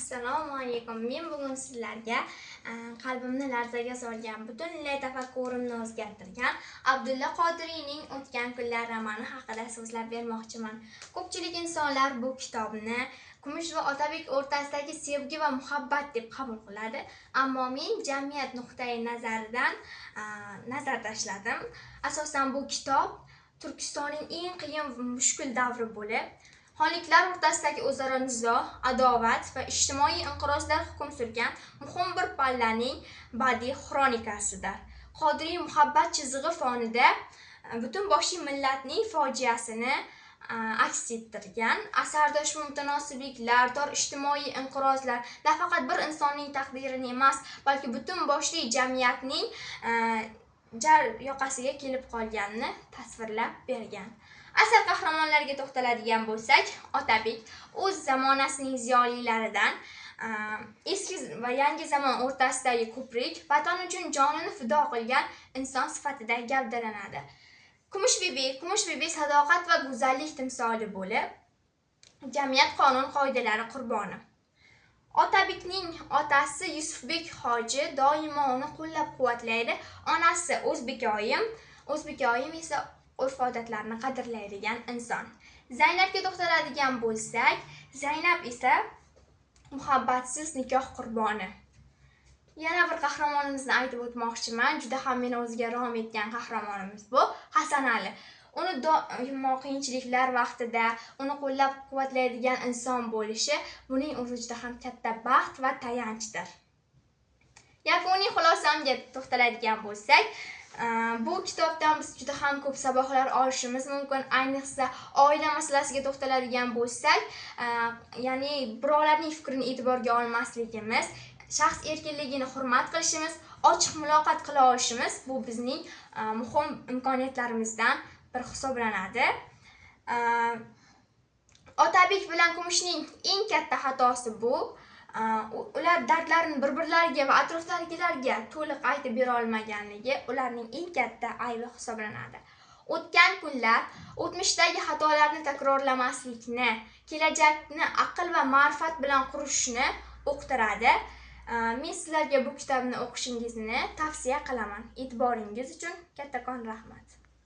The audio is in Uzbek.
Assalomu alaykum. Men bugun sizlarga qalbimni larzaga solgan, butunlay tafakkurimni o'zgartirgan Abdulla Qodiriyning O'tgan kunlar romani haqida so'zlab bermoqchiman. Ko'pchilik insonlar bu kitobni Kumush va Otabek o'rtasidagi sevgi va muhabbat deb qabul qiladi, ammo men jamiyat nuqtai nazaridan nazar tashladim. Asosan bu kitob Turkistonning eng qiyin va mushkul davri bo'lib, xonliklar o'rtasidagi o'zaro nizo, adovat va ijtimoiy inqirozlar hukm surgan muhim bir pallaning badiiy xronikasidir. Qodiriy muhabbat chizig'i fonida butun boshli millatning fojiasini aks ettirgan. Asarda ushbu mutanosibliklar, tor ijtimoiy inqirozlar nafaqat bir insonning taqdirini emas, balki butun boshli jamiyatning jar yoqasiga kelib qolganini tasvirlab bergan. Asar qahramonlariga to'xtaladigan bo'lsak, Otabek o'z zamonasining ziyolilaridan eski va yangi zamon o'rtasidagi ko'prik, vatan uchun jonini fido qilgan inson sifatida gavdalanadi. Kumush bibi sadoqat va go'zallik timsoli bo'lib, jamiyat qonun qoidalari qurboni. Otabekning otasi Yusufbek hoji doimo uni qo'llab-quvvatlaydi. Onasi O'zbekoyim esa urf-odatlarni qadrlaydigan inson. Zaynabga to'xtaladigan bo'lsak, Zaynab esa muhabbatsiz nikoh qurboni. Yana bir qahramonimizni aytib o'tmoqchiman. Juda ham meni o'ziga rom etgan qahramonimiz bu Hasan Ali. Uni doimo qiyinchiliklar vaqtida uni qo'llab-quvvatlaydigan inson bo'lishi buning o'zi juda ham katta baxt va tayanchdir. Yakuniy xulosamga to'xtaladigan bo'lsak, bu kitobdan biz juda ham ko'p saboqlar olishimiz mumkin. Ayniqsa oila masalasiga to'xtaladigan bo'lsak, ya'ni birovlarning fikrini e'tiborga olmasligimiz, shaxs erkinligini hurmat qilishimiz, ochiq muloqot qila olishimiz bu bizning muhim imkoniyatlarimizdan biri hisoblanadi. Otabek bilan Kumushning eng katta xatosi bu, ular dardlarini bir-birlariga va atrofdagilarga to'liq aytib bera olmaganligi ularning eng katta aybi hisoblanadi. O'tgan kunlar o'tmishdagi xatolarni takrorlamaslikni, kelajakni aql va ma'rifat bilan qurishni o'qitiradi. Men sizlarga bu kitobni o'qishingizni tavsiya qilaman. E'tiboringiz uchun kattakon rahmat.